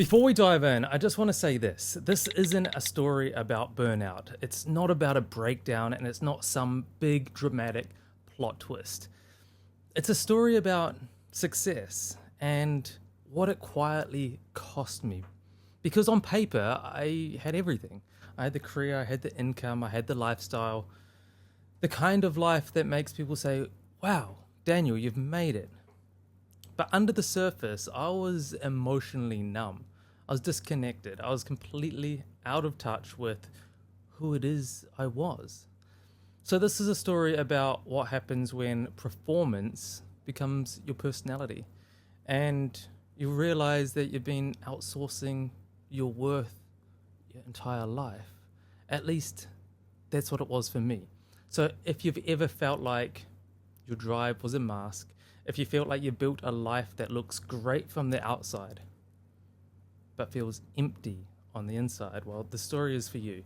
Before we dive in, I just want to say this. This isn't a story about burnout. It's not about a breakdown, and it's not some big dramatic plot twist. It's a story about success and what it quietly cost me. Because on paper, I had everything. I had the career, I had the income, I had the lifestyle. The kind of life that makes people say, wow, Daniel, you've made it. But under the surface, I was emotionally numb. I was disconnected. I was completely out of touch with who it is I was. So this is a story about what happens when performance becomes your personality. And you realize that you've been outsourcing your worth your entire life. At least that's what it was for me. So if you've ever felt like your drive was a mask, if you felt like you built a life that looks great from the outside, but feels empty on the inside, well, the story is for you.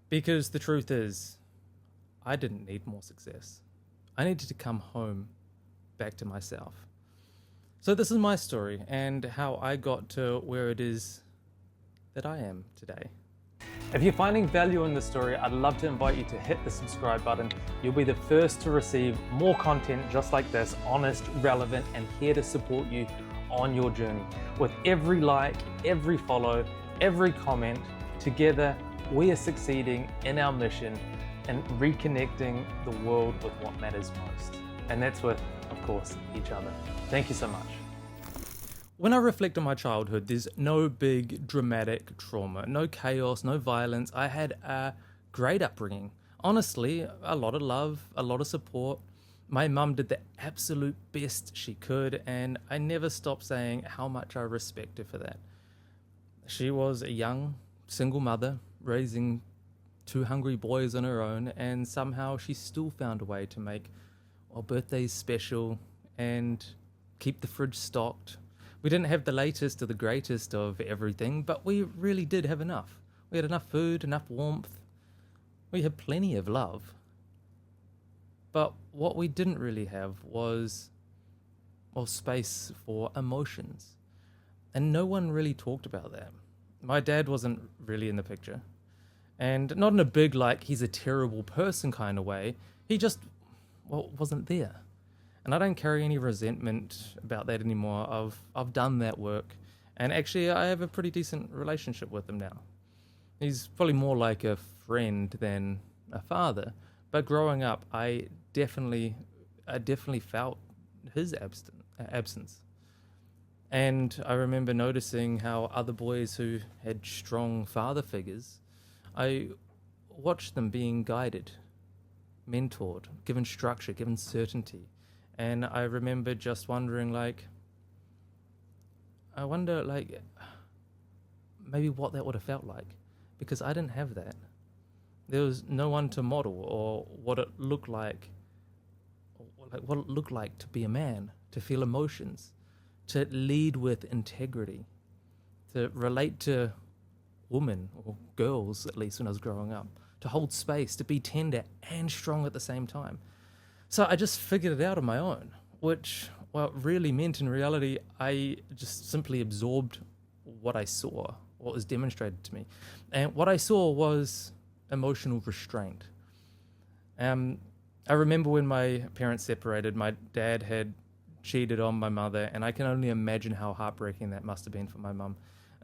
Because the truth is, I didn't need more success. I needed to come home back to myself. So this is my story and how I got to where it is that I am today. If you're finding value in this story, I'd love to invite you to hit the subscribe button. You'll be the first to receive more content just like this, honest, relevant, and here to support you on your journey. With every like, every follow, every comment, together we are succeeding in our mission and reconnecting the world with what matters most. And that's with, of course, each other. Thank you so much. When I reflect on my childhood, there's no big dramatic trauma, no chaos, no violence. I had a great upbringing. Honestly, a lot of love, a lot of support. My mum did the absolute best she could, and I never stopped saying how much I respect her for that. She was a young, single mother, raising two hungry boys on her own, and somehow she still found a way to make our birthdays special and keep the fridge stocked. We didn't have the latest or the greatest of everything, but we really did have enough. We had enough food, enough warmth. We had plenty of love. But what we didn't really have was, well, space for emotions. And no one really talked about that. My dad wasn't really in the picture. And not in a big, like, he's a terrible person kind of way. He just, well, wasn't there. And I don't carry any resentment about that anymore. I've done that work. And actually, I have a pretty decent relationship with him now. He's probably more like a friend than a father. But growing up, I definitely felt his absence. And I remember noticing how other boys who had strong father figures, I watched them being guided, mentored, given structure, given certainty. And I remember just wondering, I wonder, maybe what that would have felt like. Because I didn't have that. There was no one to model or what it looked like to be a man, to feel emotions, to lead with integrity, to relate to women, or girls at least when I was growing up, to hold space, to be tender and strong at the same time. So I just figured it out on my own, which, well, really meant in reality, I just simply absorbed what I saw, what was demonstrated to me. And what I saw was emotional restraint. I remember when my parents separated, my dad had cheated on my mother, and I can only imagine how heartbreaking that must have been for my mum.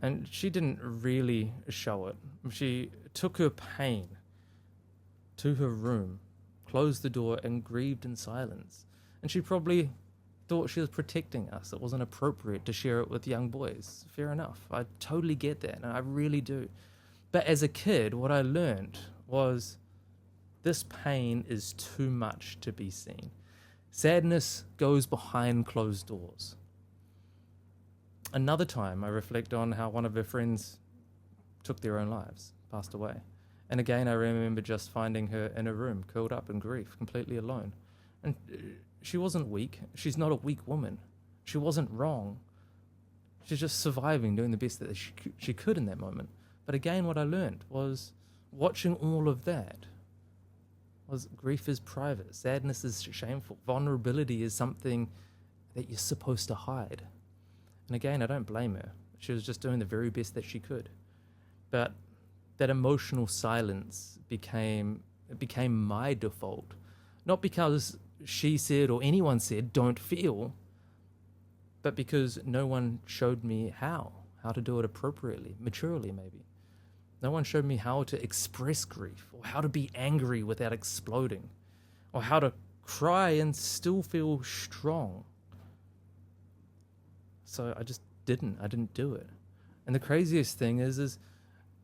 And she didn't really show it. She took her pain to her room, closed the door, and grieved in silence. And she probably thought she was protecting us. It wasn't appropriate to share it with young boys. Fair enough. I totally get that, and I really do. But as a kid, what I learned was this pain is too much to be seen. Sadness goes behind closed doors. Another time, I reflect on how one of her friends took their own lives, passed away. And again, I remember just finding her in a room, curled up in grief, completely alone. And she wasn't weak. She's not a weak woman. She wasn't wrong. She's just surviving, doing the best that she could in that moment. But again, what I learned was watching all of that was grief is private, sadness is shameful, vulnerability is something that you're supposed to hide. And again, I don't blame her. She was just doing the very best that she could. But that emotional silence became my default. Not because she said or anyone said, don't feel, but because no one showed me how to do it appropriately, maturely maybe. No one showed me how to express grief, or how to be angry without exploding, or how to cry and still feel strong. So I just didn't do it. And the craziest thing is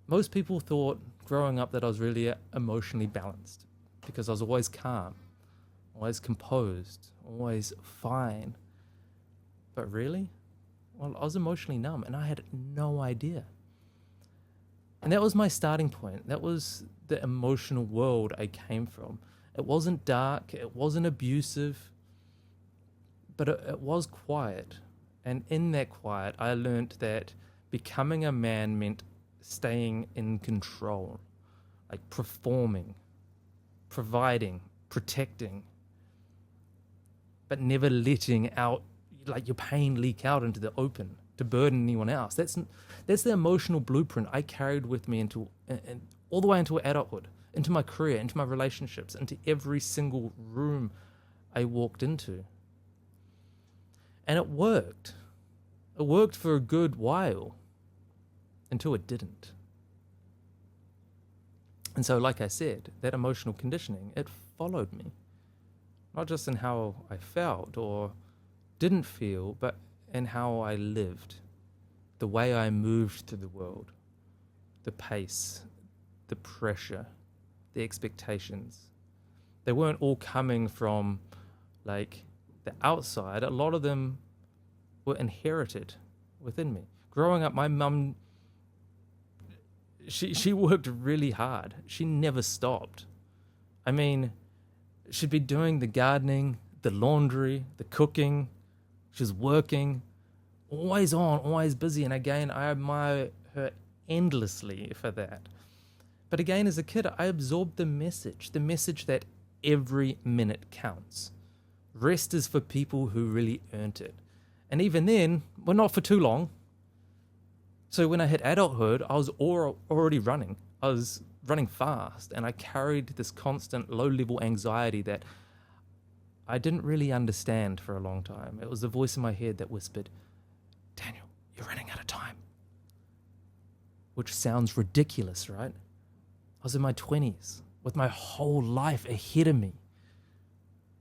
most people thought growing up that I was really emotionally balanced because I was always calm, always composed, always fine. But really? Well, I was emotionally numb and I had no idea. And that was my starting point. That was the emotional world I came from. It wasn't dark, it wasn't abusive, but it was quiet. And in that quiet, I learned that becoming a man meant staying in control, like performing, providing, protecting, but never letting out, like your pain leak out into the open to burden anyone else. That's the emotional blueprint I carried with me into all the way into adulthood, into my career, into my relationships, into every single room I walked into. And it worked. It worked for a good while until it didn't. And so, like I said, that emotional conditioning, it followed me. Not just in how I felt or didn't feel, but in how I lived, the way I moved through the world, the pace, the pressure, the expectations. They weren't all coming from like the outside. A lot of them were inherited within me. Growing up, my mum, she worked really hard. She never stopped. I mean, she'd be doing the gardening, the laundry, the cooking. She was working, always on, always busy. And again, I admire her endlessly for that. But again, as a kid, I absorbed the message that every minute counts. Rest is for people who really earned it. And even then, well, not for too long. So when I hit adulthood, I was already running. I was running fast, and I carried this constant low-level anxiety that I didn't really understand for a long time. It was the voice in my head that whispered, Daniel, you're running out of time. Which sounds ridiculous, right? I was in my 20s with my whole life ahead of me.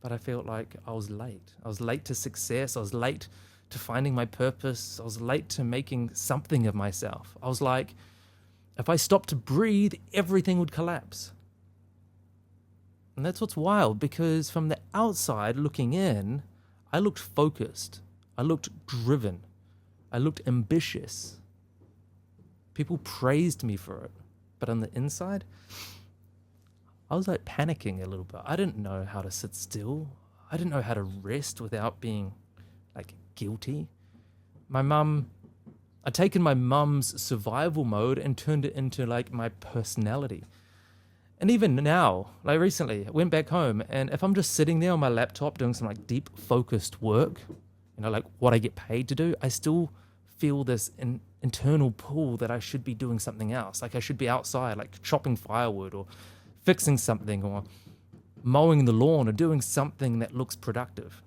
But I felt like I was late. I was late to success. I was late to finding my purpose. I was late to making something of myself. I was like, if I stopped to breathe, everything would collapse. And that's what's wild, because from the outside looking in, I looked focused. I looked driven. I looked ambitious. People praised me for it. But on the inside, I was like panicking a little bit. I didn't know how to sit still. I didn't know how to rest without being like guilty. I'd taken my mum's survival mode and turned it into like my personality. And even now, like recently, I went back home, and if I'm just sitting there on my laptop doing some like deep focused work, like what I get paid to do, I still feel this internal pull that I should be doing something else. Like I should be outside, like chopping firewood or fixing something or mowing the lawn or doing something that looks productive.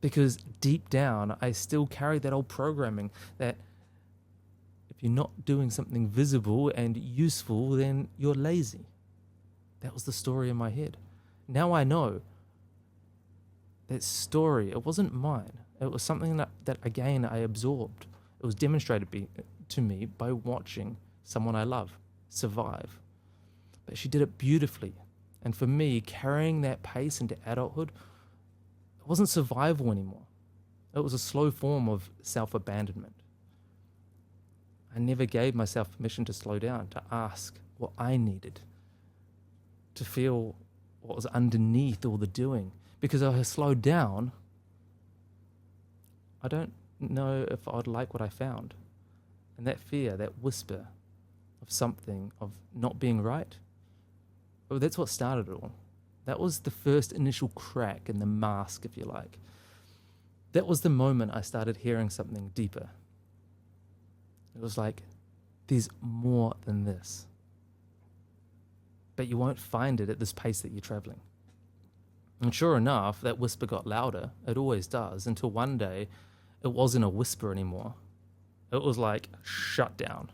Because deep down, I still carry that old programming that if you're not doing something visible and useful, then you're lazy. That was the story in my head. Now I know that story, it wasn't mine. It was something that again, I absorbed. It was demonstrated to me by watching someone I love survive. But she did it beautifully. And for me, carrying that pace into adulthood, it wasn't survival anymore. It was a slow form of self-abandonment. I never gave myself permission to slow down, to ask what I needed, to feel what was underneath all the doing. Because if I slowed down, I don't know if I'd like what I found. And that fear, that whisper of something, of not being right, well, that's what started it all. That was the first initial crack in the mask, if you like. That was the moment I started hearing something deeper. It was like, there's more than this. But you won't find it at this pace that you're traveling. And sure enough, that whisper got louder. It always does, until one day, it wasn't a whisper anymore. It was like shut down.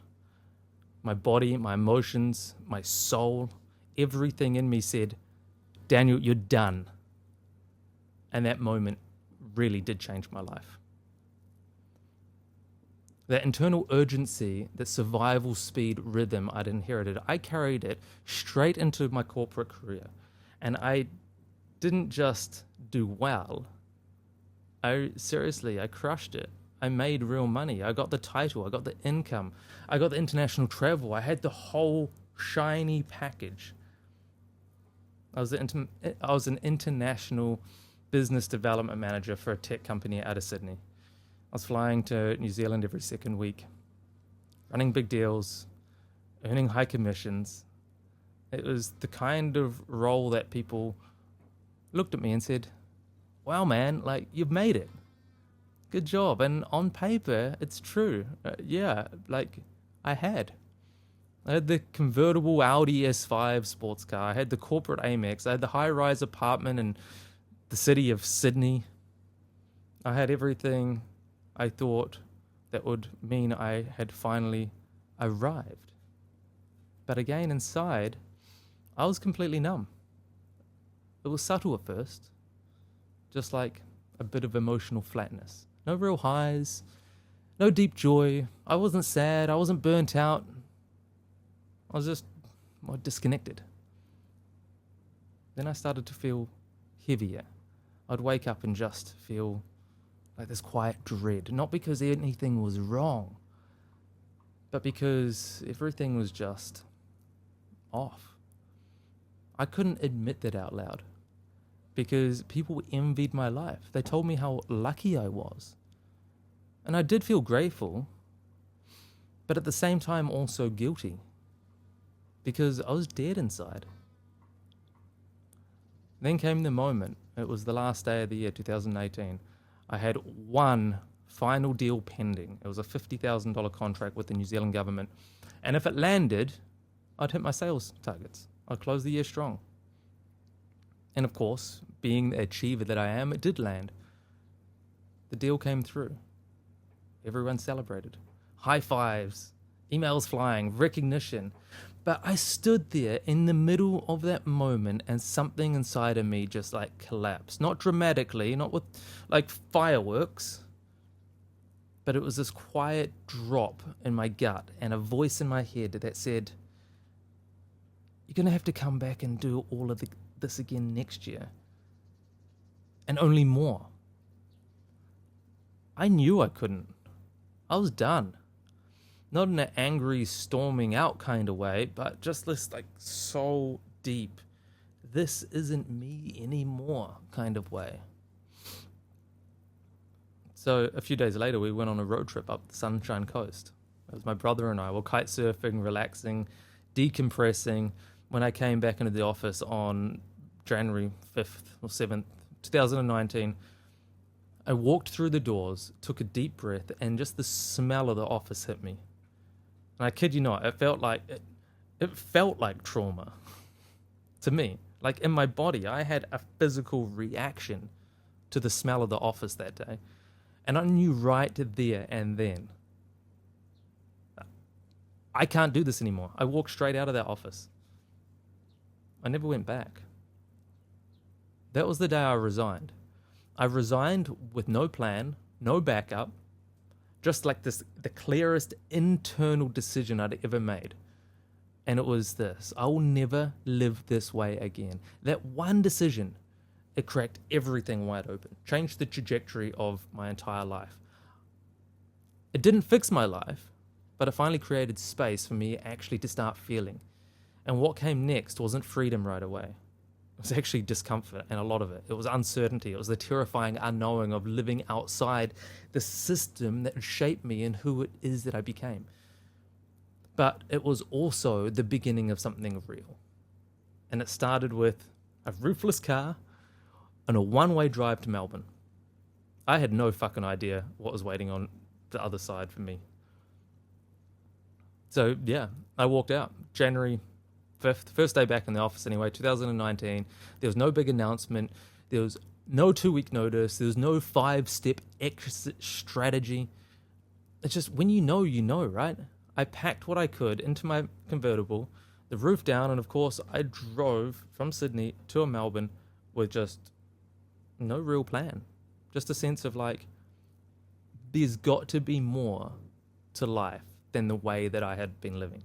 My body, my emotions, my soul, everything in me said, Daniel, you're done. And that moment really did change my life. That internal urgency, that survival speed rhythm I'd inherited, I carried it straight into my corporate career. And I didn't just do well. I crushed it. I made real money. I got the title. I got the income. I got the international travel. I had the whole shiny package. I was an international business development manager for a tech company out of Sydney. I was flying to New Zealand every second week, running big deals, earning high commissions. It was the kind of role that people looked at me and said, wow, man, like, you've made it. Good job. And on paper, it's true. I had the convertible Audi S5 sports car. I had the corporate Amex. I had the high-rise apartment in the city of Sydney. I had everything I thought that would mean I had finally arrived. But again, inside, I was completely numb. It was subtle at first, just like a bit of emotional flatness. No real highs, no deep joy. I wasn't sad, I wasn't burnt out. I was just disconnected. Then I started to feel heavier. I'd wake up and just feel like this quiet dread, not because anything was wrong, but because everything was just off. I couldn't admit that out loud because people envied my life. They told me how lucky I was. And I did feel grateful, but at the same time also guilty because I was dead inside. Then came the moment. It was the last day of the year, 2018. I had one final deal pending. It was a $50,000 contract with the New Zealand government. And if it landed, I'd hit my sales targets. I'd close the year strong. And of course, being the achiever that I am, it did land. The deal came through. Everyone celebrated. High fives, emails flying, recognition. But I stood there in the middle of that moment and something inside of me just like collapsed. Not dramatically, not with like fireworks, but it was this quiet drop in my gut and a voice in my head that said, you're going to have to come back and do all of this again next year. And only more. I knew I couldn't. I was done. Not in an angry, storming out kind of way, but just this like so deep, this isn't me anymore kind of way. So a few days later, we went on a road trip up the Sunshine Coast. It was my brother and I were kite surfing, relaxing, decompressing. When I came back into the office on January 5th or 7th, 2019, I walked through the doors, took a deep breath, and just the smell of the office hit me. And I kid you not, it felt like trauma to me. Like in my body, I had a physical reaction to the smell of the office that day. And I knew right there and then, I can't do this anymore. I walked straight out of that office. I never went back. That was the day I resigned. I resigned with no plan, no backup, just like this, the clearest internal decision I'd ever made. And it was this: I will never live this way again. That one decision, it cracked everything wide open, changed the trajectory of my entire life. It didn't fix my life, but it finally created space for me actually to start feeling. And what came next wasn't freedom right away. It was actually discomfort, and a lot of it. It was uncertainty. It was the terrifying unknowing of living outside the system that shaped me and who it is that I became. But it was also the beginning of something real. And it started with a roofless car and a one-way drive to Melbourne. I had no fucking idea what was waiting on the other side for me. So yeah, I walked out January 5th, first day back in the office anyway, 2019. There was no big announcement. There was no 2-week notice. There was no 5-step exit strategy. It's just when you know, right? I packed what I could into my convertible, the roof down, and of course I drove from Sydney to Melbourne with just no real plan. Just a sense of like, there's got to be more to life than the way that I had been living.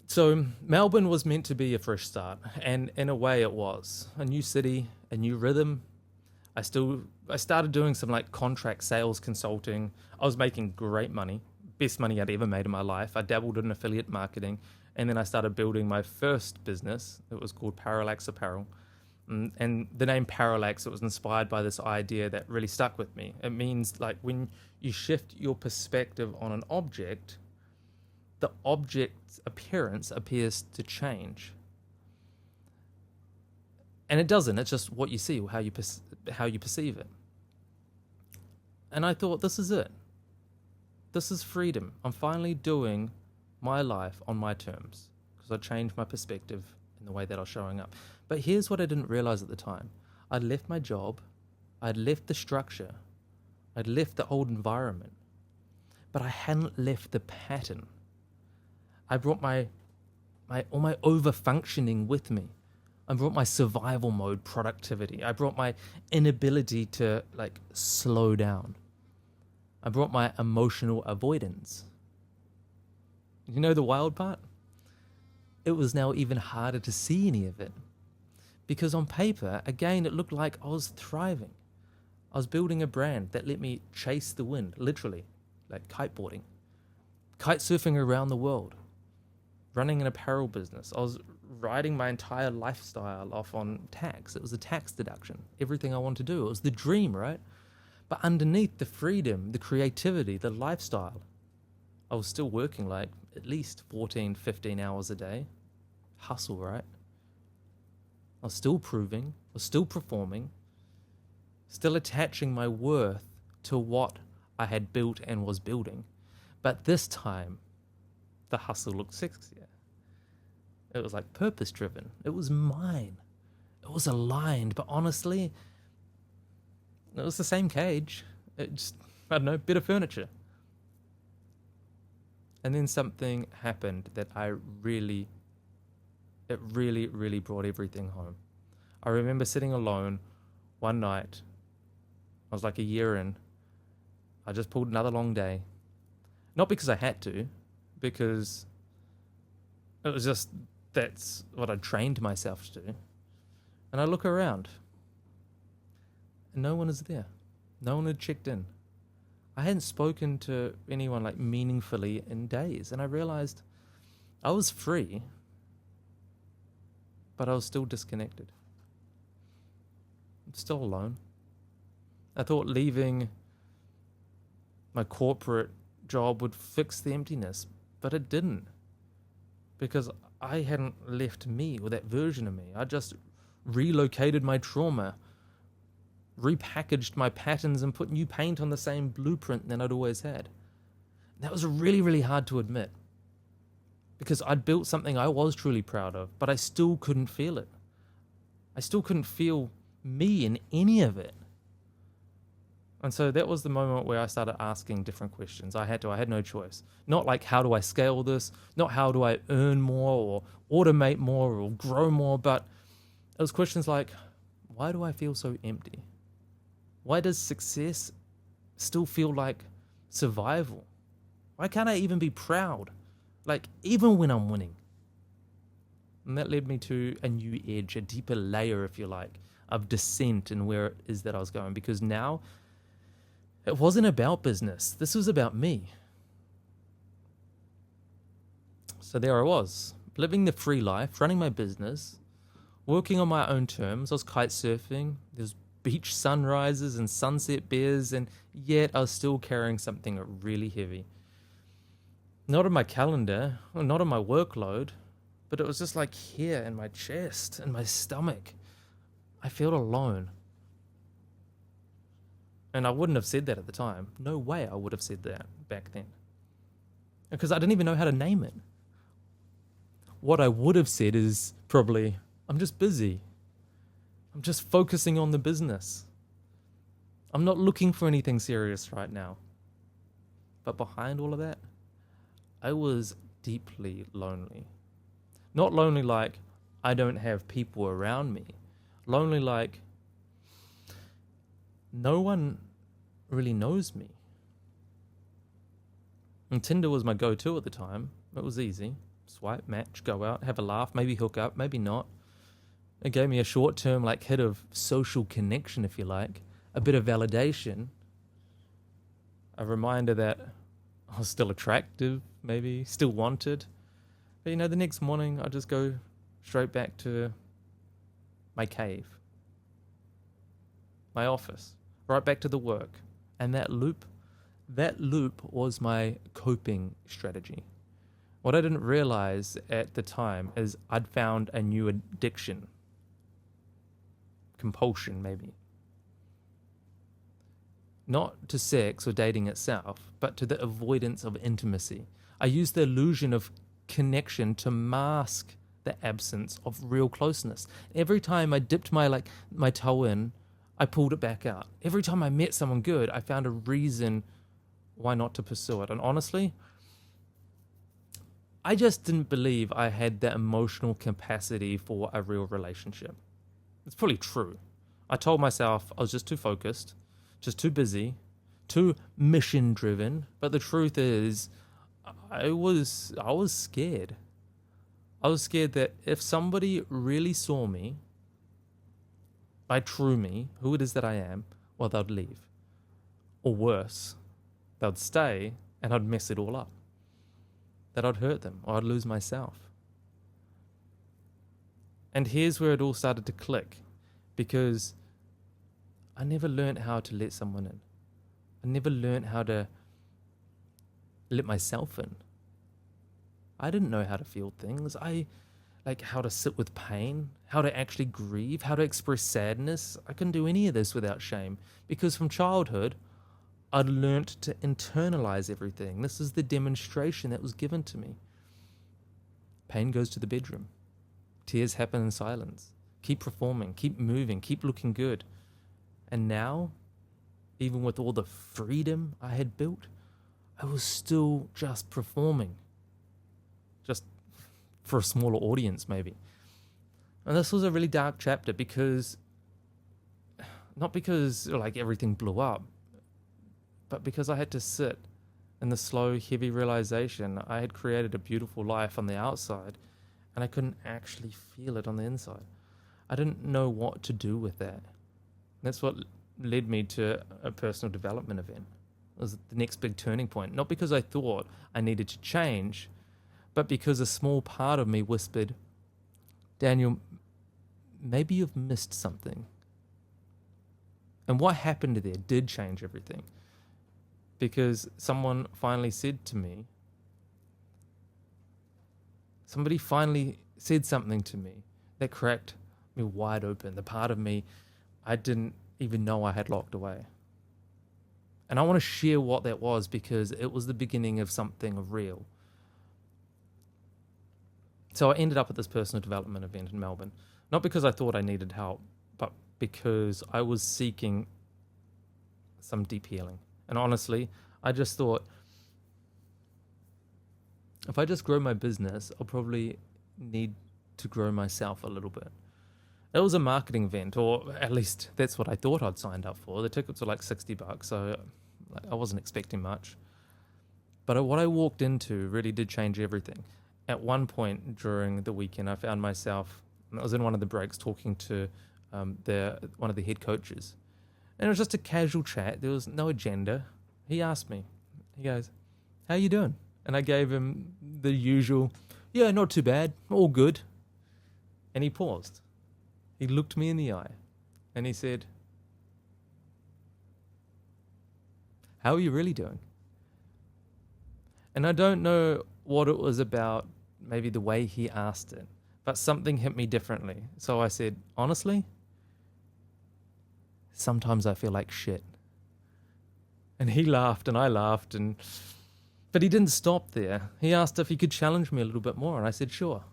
So Melbourne was meant to be a fresh start, and in a way it was. A new city, a new rhythm. I started doing some like contract sales consulting. I was making great money, best money I'd ever made in my life. I dabbled in affiliate marketing, and then I started building my first business. It was called Parallax Apparel. And the name Parallax, it was inspired by this idea that really stuck with me. It means like when you shift your perspective on an object, the object's appearance appears to change. And it doesn't. It's just what you see or how you perceive it. And I thought, this is it. This is freedom. I'm finally doing my life on my terms because I changed my perspective in the way that I was showing up. But here's what I didn't realize at the time. I'd left my job. I'd left the structure. I'd left the old environment. But I hadn't left the pattern. I brought all my over-functioning with me. I brought my survival mode productivity. I brought my inability to like slow down. I brought my emotional avoidance. You know the wild part? It was now even harder to see any of it. Because on paper, again, it looked like I was thriving. I was building a brand that let me chase the wind, literally, like kiteboarding, kite surfing around the world, running an apparel business. I was writing my entire lifestyle off on tax. It was a tax deduction. Everything I wanted to do. It was the dream, right? But underneath the freedom, the creativity, the lifestyle, I was still working like at least 14, 15 hours a day. Hustle, right? I was still proving, I was still performing, still attaching my worth to what I had built and was building. But this time, the hustle looked sexier. It was like purpose-driven. It was mine. It was aligned, but honestly, it was the same cage. It just, I don't know, better furniture. And then something happened that really brought everything home. I remember sitting alone one night. I was like a year in. I just pulled another long day. Not because I had to, because it was just, that's what I trained myself to do. And I look around, and no one is there. No one had checked in. I hadn't spoken to anyone like meaningfully in days, and I realized I was free, but I was still disconnected. I'm still alone. I thought leaving my corporate job would fix the emptiness, but it didn't. Because I hadn't left me or that version of me. I just relocated my trauma, repackaged my patterns, and put new paint on the same blueprint than I'd always had. And that was really, really hard to admit. Because I'd built something I was truly proud of, but I still couldn't feel it. I still couldn't feel me in any of it. And so that was the moment where I started asking different questions. I had no choice. Not like, how do I scale this? Not how do I earn more or automate more or grow more, but it was questions like, why do I feel so empty? Why does success still feel like survival? Why can't I even be proud? Like, even when I'm winning. And that led me to a new edge, a deeper layer, if you like, of descent in where it is that I was going. Because now, it wasn't about business. This was about me. So there I was, living the free life, running my business, working on my own terms. I was kite surfing. There's beach sunrises and sunset beers, and yet I was still carrying something really heavy. Not on my calendar, or not on my workload, but it was just like here in my chest, in my stomach. I felt alone. And I wouldn't have said that at the time. No way I would have said that back then. Because I didn't even know how to name it. What I would have said is probably, I'm just busy. I'm just focusing on the business. I'm not looking for anything serious right now. But behind all of that, I was deeply lonely. Not lonely like I don't have people around me. Lonely like no one really knows me. And Tinder was my go-to at the time. It was easy. Swipe, match, go out, have a laugh, maybe hook up, maybe not. It gave me a short-term hit of social connection, if you like, a bit of validation, a reminder that I was still attractive, maybe, still wanted. But the next morning I just go straight back to my cave, my office, right back to the work. And that loop was my coping strategy. What I didn't realize at the time is I'd found a new addiction. Compulsion, maybe. Not to sex or dating itself, but to the avoidance of intimacy. I used the illusion of connection to mask the absence of real closeness. Every time I dipped my toe in, I pulled it back out. Every time I met someone good, I found a reason why not to pursue it. And honestly, I just didn't believe I had the emotional capacity for a real relationship. It's probably true. I told myself I was just too focused, just too busy, too mission driven. But the truth is, I was scared. I was scared that if somebody really saw me, my true me, who it is that I am, well, they'd leave. Or worse, they'd stay and I'd mess it all up. That I'd hurt them or I'd lose myself. And here's where it all started to click, because I never learned how to let someone in. I never learned how to let myself in. I didn't know how to feel things. How to sit with pain, how to actually grieve, how to express sadness. I couldn't do any of this without shame, because from childhood, I'd learnt to internalize everything. This is the demonstration that was given to me. Pain goes to the bedroom. Tears happen in silence. Keep performing, keep moving, keep looking good. And now, even with all the freedom I had built, I was still just performing. Just for a smaller audience, maybe. And this was a really dark chapter not because everything blew up, but because I had to sit in the slow, heavy realization I had created a beautiful life on the outside, and I couldn't actually feel it on the inside. I didn't know what to do with that. That's what led me to a personal development event. It was the next big turning point. Not because I thought I needed to change, but because a small part of me whispered, Daniel, maybe you've missed something. And what happened there did change everything. Because somebody finally said something to me that cracked me wide open. The part of me I didn't even know I had locked away. And I want to share what that was, because it was the beginning of something real. So I ended up at this personal development event in Melbourne, not because I thought I needed help, but because I was seeking some deep healing. And honestly, I just thought, if I just grow my business, I'll probably need to grow myself a little bit. It was a marketing event, or at least that's what I thought I'd signed up for. The tickets were $60, so I wasn't expecting much. But what I walked into really did change everything. At one point during the weekend, I found myself, I was in one of the breaks talking to one of the head coaches. And it was just a casual chat. There was no agenda. He asked me, he goes, how you doing? And I gave him the usual, yeah, not too bad, all good. And he paused. He looked me in the eye and he said, how are you really doing? And I don't know what it was about, maybe the way he asked it, but something hit me differently. So I said, honestly, sometimes I feel like shit. And he laughed and I laughed, but he didn't stop there. He asked if he could challenge me a little bit more, and I said sure.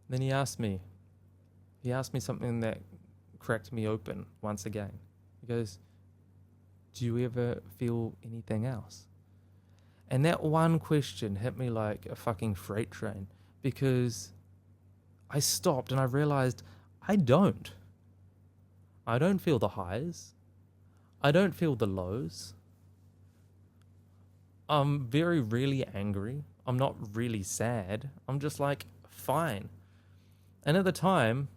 Then he asked me something that cracked me open once again. He goes, do you ever feel anything else? And that one question hit me like a fucking freight train, because I stopped and I realized I don't. I don't feel the highs. I don't feel the lows. I'm very rarely angry. I'm not really sad. I'm just like, fine. And at the time,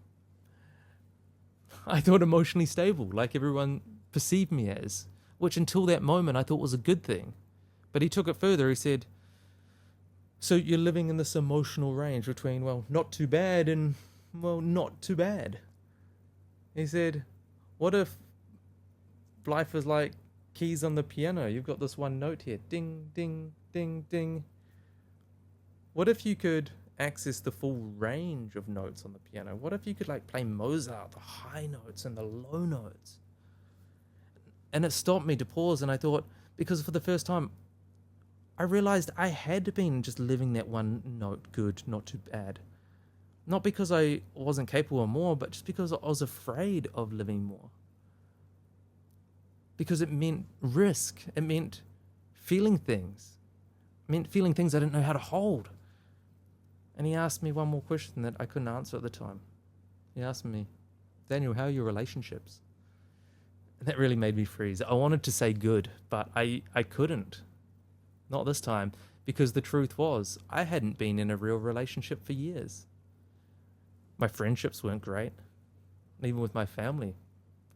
I thought emotionally stable, like everyone perceived me as, which until that moment I thought was a good thing. But he took it further. He said, so you're living in this emotional range between, well, not too bad and, well, not too bad. He said, what if life is like keys on the piano? You've got this one note here. Ding, ding, ding, ding. What if you could access the full range of notes on the piano? What if you could like play Mozart, the high notes and the low notes? And it stopped me to pause, and I thought, because for the first time, I realized I had been just living that one note, good, not too bad. Not because I wasn't capable of more, but just because I was afraid of living more. Because it meant risk. It meant feeling things. It meant feeling things I didn't know how to hold. And he asked me one more question that I couldn't answer at the time. He asked me, Daniel, how are your relationships? And that really made me freeze. I wanted to say good, but I couldn't. Not this time, because the truth was, I hadn't been in a real relationship for years. My friendships weren't great. Even with my family,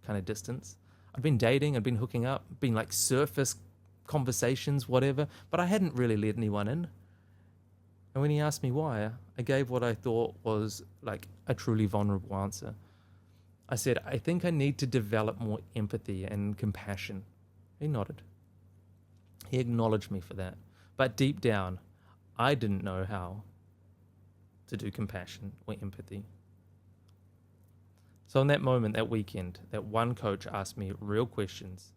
kind of distance. I'd been dating, I'd been hooking up, been like surface conversations, whatever, but I hadn't really let anyone in. And when he asked me why, I gave what I thought was like a truly vulnerable answer. I said, I think I need to develop more empathy and compassion. He nodded. He acknowledged me for that. But deep down, I didn't know how to do compassion or empathy. So in that moment, that weekend, that one coach asked me real questions.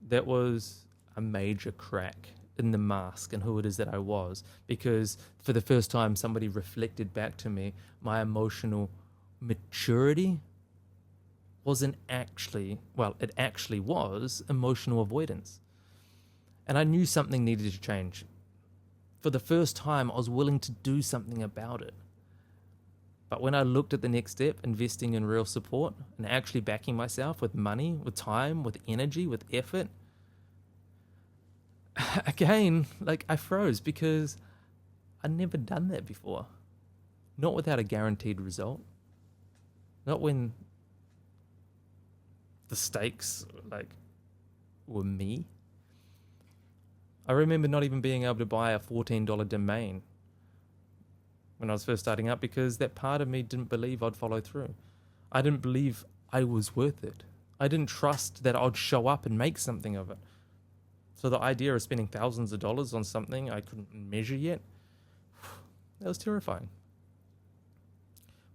That was a major crack in the mask and who it is that I was, because for the first time, somebody reflected back to me my emotional maturity wasn't actually, well, it actually was emotional avoidance. And I knew something needed to change. For the first time, I was willing to do something about it. But when I looked at the next step, investing in real support and actually backing myself with money, with time, with energy, with effort, again, like I froze, because I'd never done that before. Not without a guaranteed result. Not when the stakes like were me. I remember not even being able to buy a $14 domain when I was first starting up, because that part of me didn't believe I'd follow through. I didn't believe I was worth it. I didn't trust that I'd show up and make something of it. So the idea of spending thousands of dollars on something I couldn't measure yet, that was terrifying.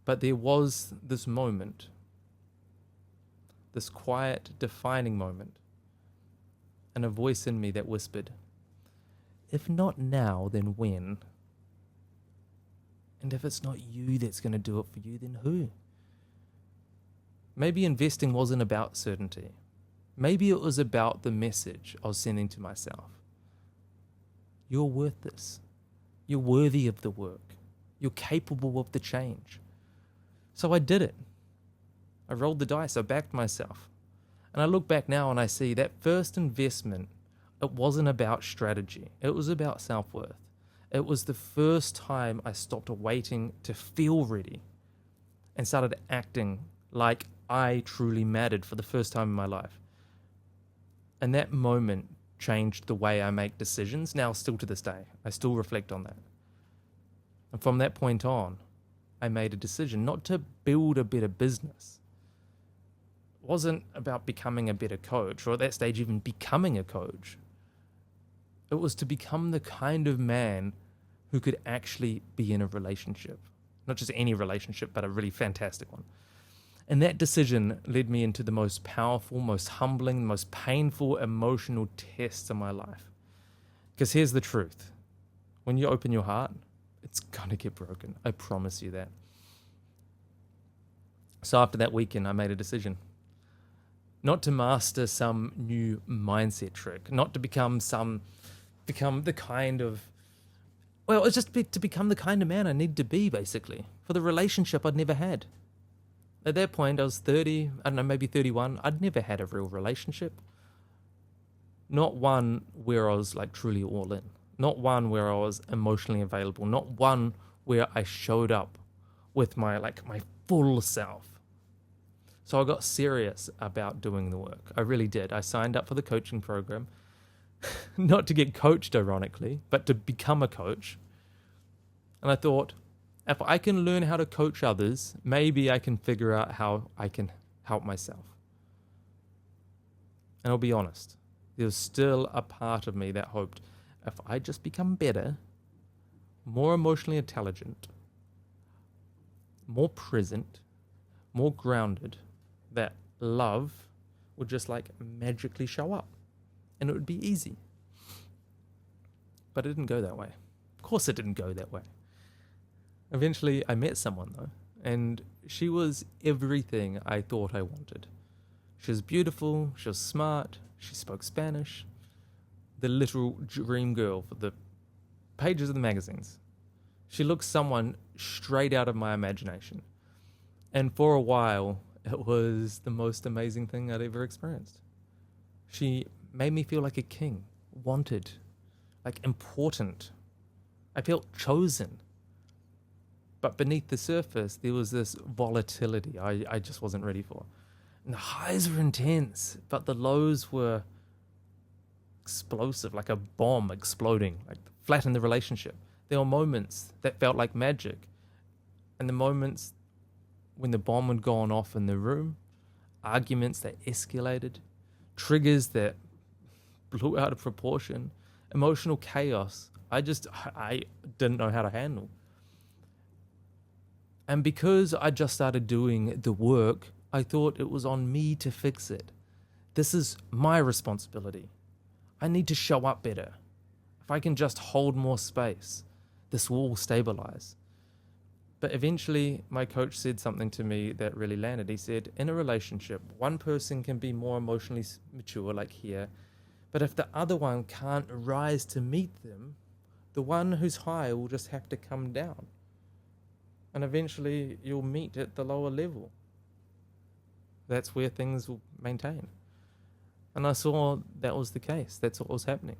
But there was this moment, this quiet, defining moment, and a voice in me that whispered, if not now, then when? And if it's not you that's going to do it for you, then who? Maybe investing wasn't about certainty. Maybe it was about the message I was sending to myself. You're worth this. You're worthy of the work. You're capable of the change. So I did it. I rolled the dice. I backed myself. And I look back now and I see that first investment, it wasn't about strategy. It was about self-worth. It was the first time I stopped waiting to feel ready and started acting like I truly mattered for the first time in my life. And that moment changed the way I make decisions. Now, still to this day, I still reflect on that. And from that point on, I made a decision not to build a better business. It wasn't about becoming a better coach, or at that stage even becoming a coach. It was to become the kind of man who could actually be in a relationship. Not just any relationship, but a really fantastic one. And that decision led me into the most powerful, most humbling, most painful emotional tests of my life. Because here's the truth. When you open your heart, it's going to get broken. I promise you that. So after that weekend, I made a decision. Not to master some new mindset trick. Not to become the kind of... Well, it's just to become the kind of man I need to be, basically. For the relationship I'd never had. At that point, I was 30, I don't know, maybe 31. I'd never had a real relationship. Not one where I was like truly all in. Not one where I was emotionally available. Not one where I showed up with my full self. So I got serious about doing the work. I really did. I signed up for the coaching program. Not to get coached, ironically, but to become a coach. And I thought, if I can learn how to coach others, maybe I can figure out how I can help myself. And I'll be honest, there was still a part of me that hoped if I just become better, more emotionally intelligent, more present, more grounded, that love would just magically show up and it would be easy. But it didn't go that way. Of course it didn't go that way. Eventually, I met someone, though, and she was everything I thought I wanted. She was beautiful, she was smart, she spoke Spanish, the literal dream girl for the pages of the magazines. She looked someone straight out of my imagination. And for a while, it was the most amazing thing I'd ever experienced. She made me feel like a king, wanted, important. I felt chosen. But beneath the surface, there was this volatility I just wasn't ready for. And the highs were intense, but the lows were explosive, like a bomb exploding, flat in the relationship. There were moments that felt like magic. And the moments when the bomb had gone off in the room, arguments that escalated, triggers that blew out of proportion, emotional chaos, I didn't know how to handle. And because I just started doing the work, I thought it was on me to fix it. This is my responsibility. I need to show up better. If I can just hold more space, this will all stabilize. But eventually, my coach said something to me that really landed. He said, in a relationship, one person can be more emotionally mature, like here, but if the other one can't rise to meet them, the one who's high will just have to come down. And eventually you'll meet at the lower level. That's where things will maintain. And I saw that was the case. That's what was happening.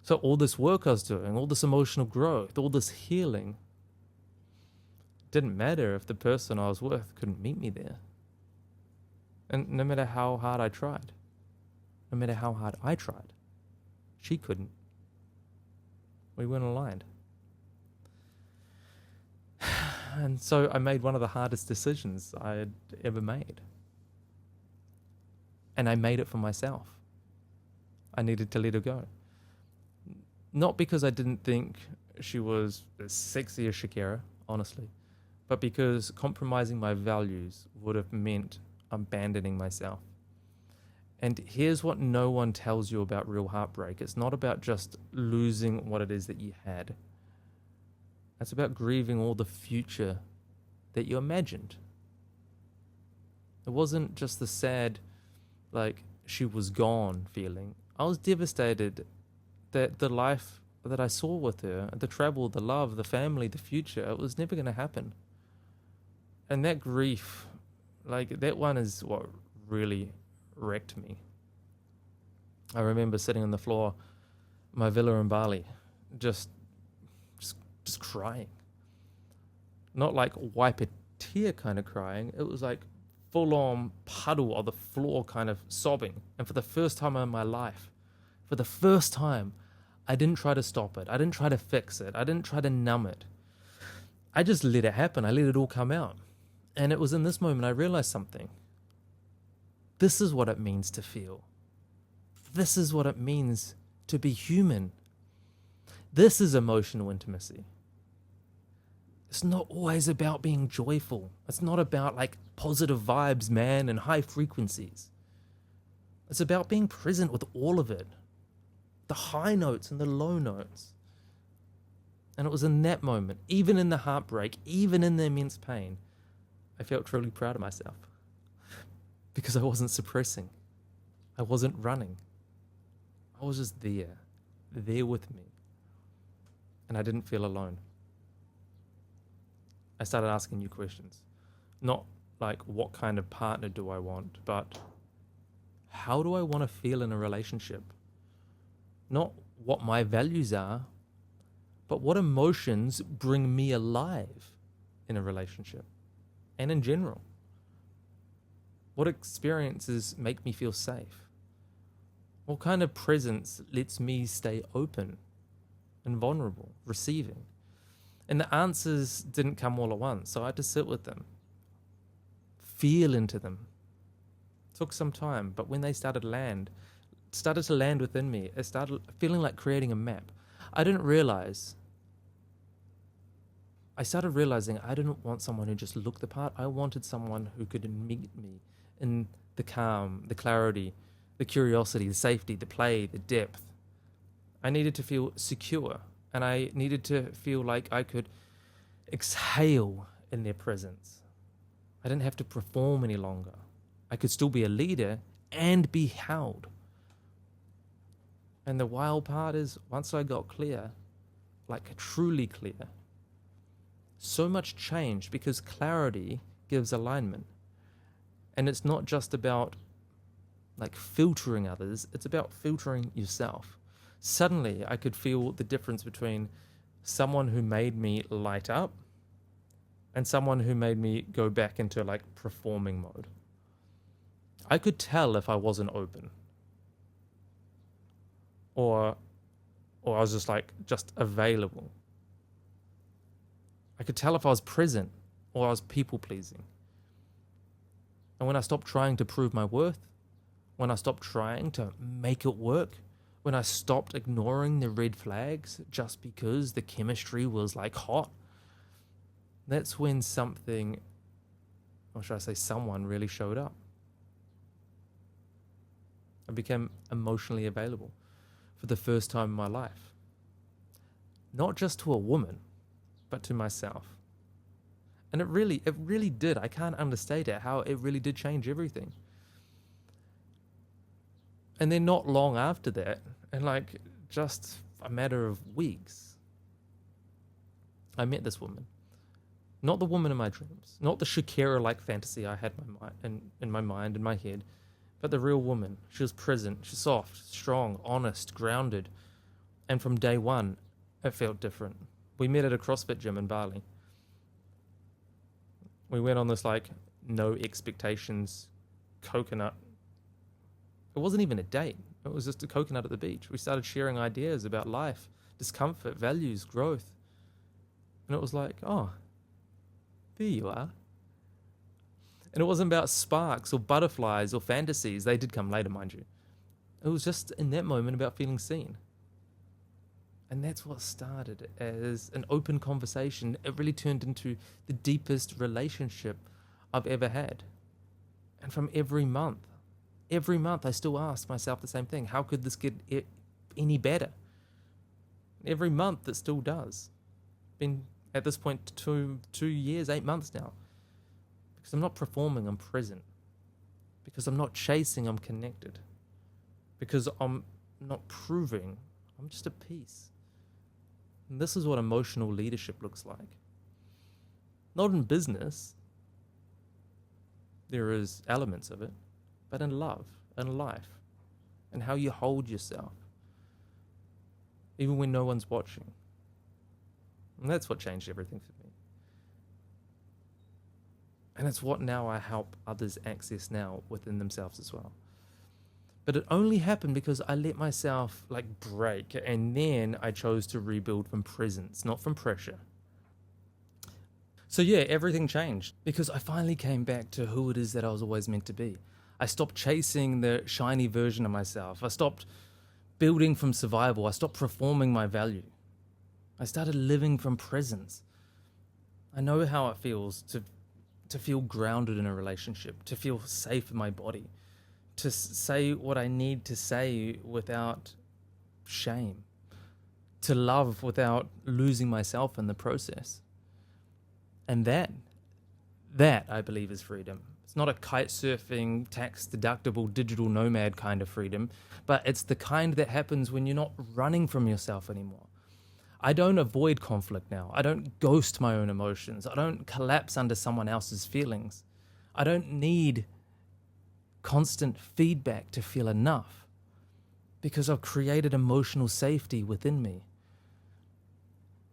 So all this work I was doing, all this emotional growth, all this healing, didn't matter if the person I was with couldn't meet me there. And no matter how hard I tried, she couldn't. We weren't aligned. And so I made one of the hardest decisions I had ever made. And I made it for myself. I needed to let her go. Not because I didn't think she was as sexy as Shakira, honestly, but because compromising my values would have meant abandoning myself. And here's what no one tells you about real heartbreak. It's not about just losing what it is that you had. It's about grieving all the future that you imagined. It wasn't just the sad, she was gone feeling. I was devastated that the life that I saw with her, the travel, the love, the family, the future, it was never going to happen. And that grief, that one is what really wrecked me. I remember sitting on the floor, my villa in Bali, just crying. Not wipe a tear kind of crying. It was full on puddle on the floor kind of sobbing. And for the first time in my life, I didn't try to stop it. I didn't try to fix it. I didn't try to numb it. I just let it happen. I let it all come out. And it was in this moment I realized something. This is what it means to feel. This is what it means to be human. This is emotional intimacy. It's not always about being joyful. It's not about like positive vibes, man, and high frequencies. It's about being present with all of it, the high notes and the low notes. And it was in that moment, even in the heartbreak, even in the immense pain, I felt truly proud of myself. Because I wasn't suppressing. I wasn't running. I was just there with me. And I didn't feel alone. I started asking new questions. Not like, what kind of partner do I want, but how do I want to feel in a relationship? Not what my values are, but what emotions bring me alive in a relationship and in general. What experiences make me feel safe? What kind of presence lets me stay open and vulnerable, receiving? And the answers didn't come all at once, so I had to sit with them, feel into them. It took some time, but when they started to land within me, it started feeling like creating a map. I started realizing I didn't want someone who just looked the part. I wanted someone who could meet me in the calm, the clarity, the curiosity, the safety, the play, the depth. I needed to feel secure, and I needed to feel like I could exhale in their presence. I didn't have to perform any longer. I could still be a leader and be held. And the wild part is, once I got clear, like truly clear, so much changed because clarity gives alignment. And it's not just about like filtering others, it's about filtering yourself. Suddenly I could feel the difference between someone who made me light up and someone who made me go back into like performing mode. I could tell if I wasn't open. Or I was just available. I could tell if I was present or I was people pleasing. And when I stopped trying to prove my worth, when I stopped trying to make it work, when I stopped ignoring the red flags just because the chemistry was like hot, that's when something, or should I say someone, really showed up. I became emotionally available for the first time in my life. Not just to a woman, but to myself. And it really did. I can't understate it, how it really did change everything. And then not long after that, and like just a matter of weeks, I met this woman. Not the woman in my dreams, not the Shakira-like fantasy I had in my mind, in my head, but the real woman. She was present, she's soft, strong, honest, grounded. And from day one, it felt different. We met at a CrossFit gym in Bali. We went on this like no expectations coconut. It wasn't even a date. It was just a coconut at the beach. We started sharing ideas about life, discomfort, values, growth. And it was like, oh, there you are. And it wasn't about sparks or butterflies or fantasies. They did come later, mind you. It was just in that moment about feeling seen. And that's what started as an open conversation. It really turned into the deepest relationship I've ever had. And from every month I still ask myself the same thing. How could this get any better? Every month it still does. Been at this point 2 years, 8 months now. Because I'm not performing, I'm present. Because I'm not chasing, I'm connected. Because I'm not proving, I'm just at peace. And this is what emotional leadership looks like. Not in business. There is elements of it. But in love, in life. And how you hold yourself. Even when no one's watching. And that's what changed everything for me. And it's what now I help others access now within themselves as well. But it only happened because I let myself like break, and then I chose to rebuild from presence, not from pressure. So yeah, everything changed because I finally came back to who it is that I was always meant to be. I stopped chasing the shiny version of myself. I stopped building from survival. I stopped performing my value. I started living from presence. I know how it feels to feel grounded in a relationship, to feel safe in my body, to say what I need to say without shame, to love without losing myself in the process. And that I believe is freedom. It's not a kite surfing, tax deductible, digital nomad kind of freedom, but it's the kind that happens when you're not running from yourself anymore. I don't avoid conflict now. I don't ghost my own emotions. I don't collapse under someone else's feelings. I don't need constant feedback to feel enough because I've created emotional safety within me.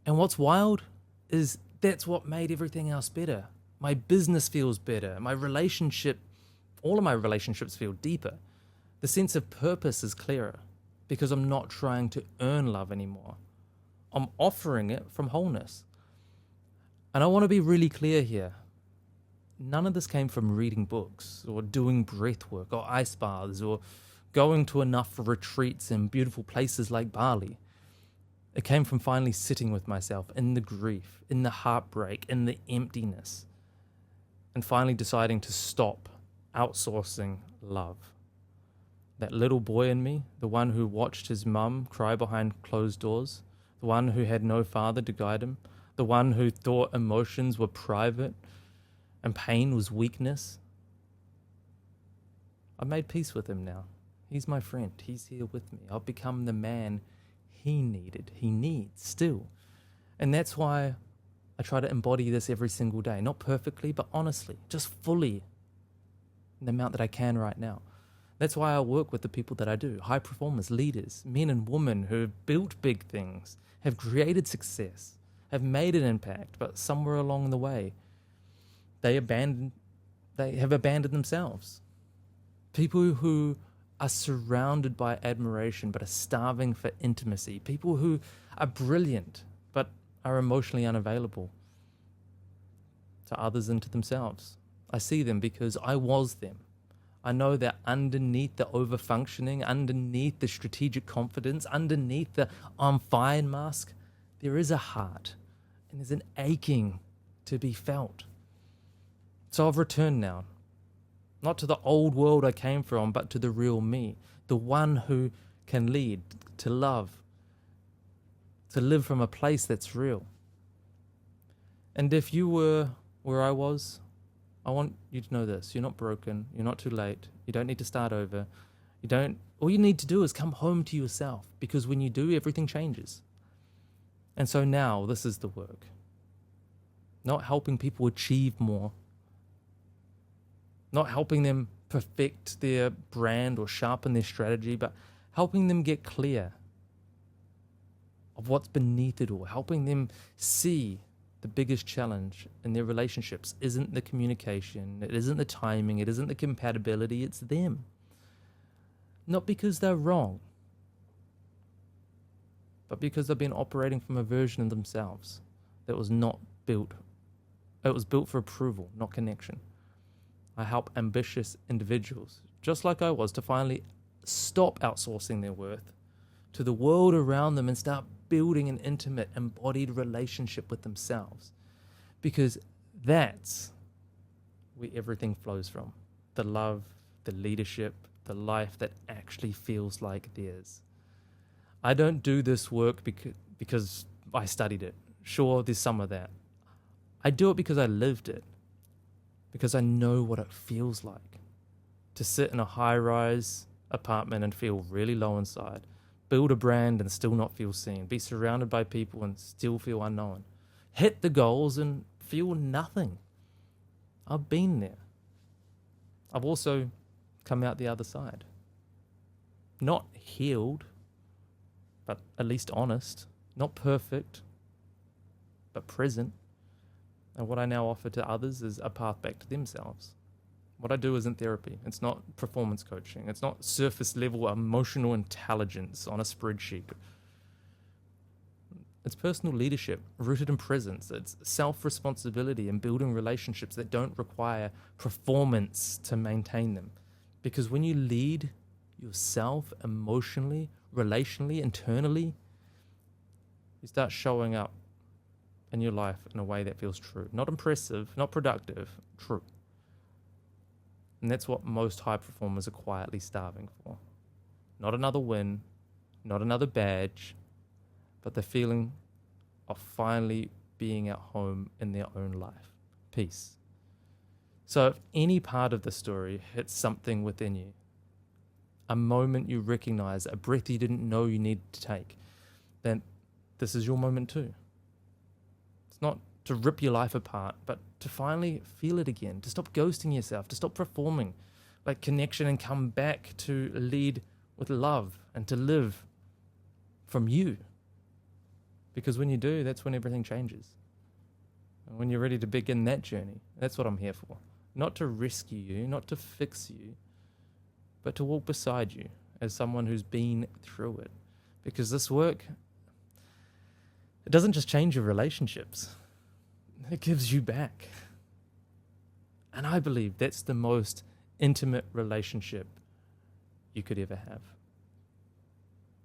And what's wild is that's what made everything else better. My business feels better. My relationship, all of my relationships feel deeper. The sense of purpose is clearer because I'm not trying to earn love anymore. I'm offering it from wholeness. And I want to be really clear here. None of this came from reading books or doing breath work or ice baths or going to enough retreats in beautiful places like Bali. It came from finally sitting with myself in the grief, in the heartbreak, in the emptiness, and finally deciding to stop outsourcing love. That little boy in me, the one who watched his mum cry behind closed doors, the one who had no father to guide him, the one who thought emotions were private and pain was weakness. I've made peace with him now. He's my friend. He's here with me. I've become the man he needs still. And that's why I try to embody this every single day. Not perfectly, but honestly, just fully in the amount that I can right now. That's why I work with the people that I do. High performers, leaders, men and women who have built big things, have created success, have made an impact, but somewhere along the way, they have abandoned themselves. People who are surrounded by admiration but are starving for intimacy. People who are brilliant but are emotionally unavailable to others and to themselves. I see them because I was them. I know that underneath the overfunctioning, underneath the strategic confidence, underneath the I'm fine mask, there is a heart and there's an aching to be felt. So I've returned now, not to the old world I came from, but to the real me, the one who can lead, to love, to live from a place that's real. And if you were where I was, I want you to know this. You're not broken. You're not too late. You don't need to start over. All you need to do is come home to yourself, because when you do, everything changes. And so now this is the work. Not helping people achieve more. Not helping them perfect their brand or sharpen their strategy, but helping them get clear of what's beneath it all. Helping them see the biggest challenge in their relationships isn't the communication, it isn't the timing, it isn't the compatibility, it's them. Not because they're wrong, but because they've been operating from a version of themselves that was not built. It was built for approval, not connection. I help ambitious individuals, just like I was, to finally stop outsourcing their worth to the world around them and start building an intimate, embodied relationship with themselves. Because that's where everything flows from. The love, the leadership, the life that actually feels like theirs. I don't do this work because I studied it. Sure, there's some of that. I do it because I lived it. Because I know what it feels like to sit in a high-rise apartment and feel really low inside. Build a brand and still not feel seen. Be surrounded by people and still feel unknown. Hit the goals and feel nothing. I've been there. I've also come out the other side. Not healed, but at least honest. Not perfect, but present. And what I now offer to others is a path back to themselves. What I do isn't therapy. It's not performance coaching. It's not surface level emotional intelligence on a spreadsheet. It's personal leadership rooted in presence. It's self-responsibility and building relationships that don't require performance to maintain them. Because when you lead yourself emotionally, relationally, internally, you start showing up in your life in a way that feels true. Not impressive, not productive, true. And that's what most high performers are quietly starving for. Not another win, not another badge, but the feeling of finally being at home in their own life. Peace. So if any part of the story hits something within you, a moment you recognize, a breath you didn't know you needed to take, then this is your moment too. It's not to rip your life apart, but to finally feel it again, to stop ghosting yourself, to stop performing like connection and come back to lead with love and to live from you. Because when you do, that's when everything changes. And when you're ready to begin that journey, that's what I'm here for. Not to rescue you, not to fix you, but to walk beside you as someone who's been through it. Because this work, it doesn't just change your relationships, it gives you back. And I believe that's the most intimate relationship you could ever have.